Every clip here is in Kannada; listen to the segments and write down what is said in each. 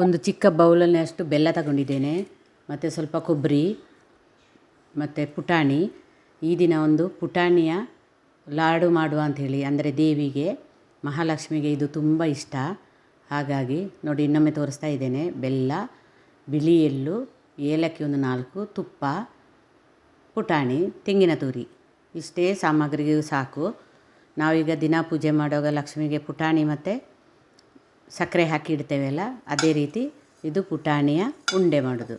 ಒಂದು ಚಿಕ್ಕ ಬೌಲಲ್ಲಿ ಅಷ್ಟು ಬೆಲ್ಲ ತಗೊಂಡಿದ್ದೇನೆ, ಮತ್ತು ಸ್ವಲ್ಪ ಕೊಬ್ಬರಿ ಮತ್ತು ಪುಟಾಣಿ. ಈ ದಿನ ಒಂದು ಪುಟಾಣಿಯ ಲಾಡು ಮಾಡುವ ಅಂಥೇಳಿ, ಅಂದರೆ ದೇವಿಗೆ ಮಹಾಲಕ್ಷ್ಮಿಗೆ ಇದು ತುಂಬ ಇಷ್ಟ. ಹಾಗಾಗಿ ನೋಡಿ ಇನ್ನೊಮ್ಮೆ ತೋರಿಸ್ತಾ ಇದ್ದೇನೆ. ಬೆಲ್ಲ, ಬಿಳಿ ಎಳ್ಳು, ಏಲಕ್ಕಿ ಒಂದು 4, ತುಪ್ಪ, ಪುಟಾಣಿ, ತೆಂಗಿನ ತುರಿ, ಇಷ್ಟೇ ಸಾಮಗ್ರಿಗೂ ಸಾಕು. ನಾವೀಗ ದಿನ ಪೂಜೆ ಮಾಡುವಾಗ ಲಕ್ಷ್ಮಿಗೆ ಪುಟಾಣಿ ಮತ್ತು ಸಕ್ಕರೆ ಹಾಕಿ ಇಡ್ತೇವೆಲ್ಲ, ಅದೇ ರೀತಿ ಇದು ಪುಟಾಣಿಯ ಉಂಡೆ ಮಾಡೋದು.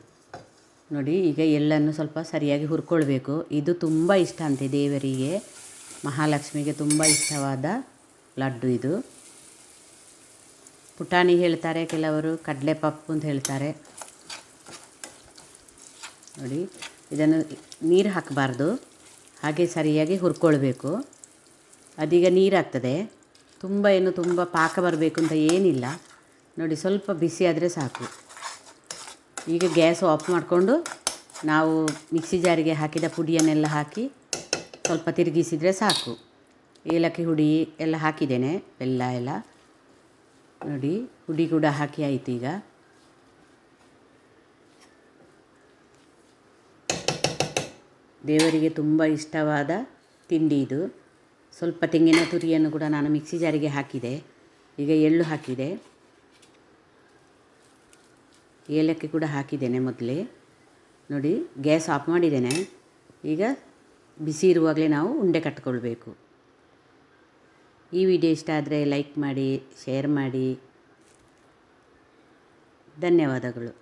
ನೋಡಿ ಈಗ ಎಳ್ಳನ್ನು ಸ್ವಲ್ಪ ಸರಿಯಾಗಿ ಹುರ್ಕೊಳ್ಬೇಕು. ಇದು ತುಂಬ ಇಷ್ಟ ಅಂತೆ ದೇವರಿಗೆ, ಮಹಾಲಕ್ಷ್ಮಿಗೆ ತುಂಬ ಇಷ್ಟವಾದ ಲಡ್ಡು ಇದು. ಪುಟಾಣಿ ಹೇಳ್ತಾರೆ, ಕೆಲವರು ಕಡಲೆಪಪ್ಪು ಅಂತ ಹೇಳ್ತಾರೆ. ನೋಡಿ ಇದನ್ನು ನೀರು ಹಾಕಬಾರ್ದು, ಹಾಗೆ ಸರಿಯಾಗಿ ಹುರ್ಕೊಳ್ಬೇಕು. ಅದೀಗ ನೀರಾಗ್ತದೆ. ತುಂಬ ಪಾಕ ಬರಬೇಕು ಅಂತ ಏನಿಲ್ಲ. ನೋಡಿ ಸ್ವಲ್ಪ ಬಿಸಿ ಆದರೆ ಸಾಕು. ಈಗ ಗ್ಯಾಸ್ ಆಫ್ ಮಾಡಿಕೊಂಡು ನಾವು ಮಿಕ್ಸಿ ಜಾರಿಗೆ ಹಾಕಿದ ಪುಡಿಯನ್ನೆಲ್ಲ ಹಾಕಿ ಸ್ವಲ್ಪ ತಿರುಗಿಸಿದರೆ ಸಾಕು. ಏಲಕ್ಕಿ ಹುಡಿ ಎಲ್ಲ ಹಾಕಿದ್ದೇನೆ, ಬೆಲ್ಲ ಎಲ್ಲ ನೋಡಿ ಹುಡಿ ಕೂಡ ಹಾಕಿ ಆಯಿತು. ಈಗ ದೇವರಿಗೆ ತುಂಬ ಇಷ್ಟವಾದ ತಿಂಡಿ ಇದು. ಸ್ವಲ್ಪ ತೆಂಗಿನ ತುರಿಯನ್ನು ಕೂಡ ನಾನು ಮಿಕ್ಸಿ ಜಾರಿಗೆ ಹಾಕಿದೆ. ಈಗ ಎಳ್ಳು ಹಾಕಿದೆ, ಏಲಕ್ಕಿ ಕೂಡ ಹಾಕಿದ್ದೇನೆ ಮೊದಲೇ. ನೋಡಿ ಗ್ಯಾಸ್ ಆಫ್ ಮಾಡಿದ್ದೇನೆ. ಈಗ ಬಿಸಿ ಇರುವಾಗಲೇ ನಾವು ಉಂಡೆ ಕಟ್ಕೊಳ್ಬೇಕು. ಈ ವಿಡಿಯೋ ಇಷ್ಟ ಆದರೆ ಲೈಕ್ ಮಾಡಿ, ಶೇರ್ ಮಾಡಿ. ಧನ್ಯವಾದಗಳು.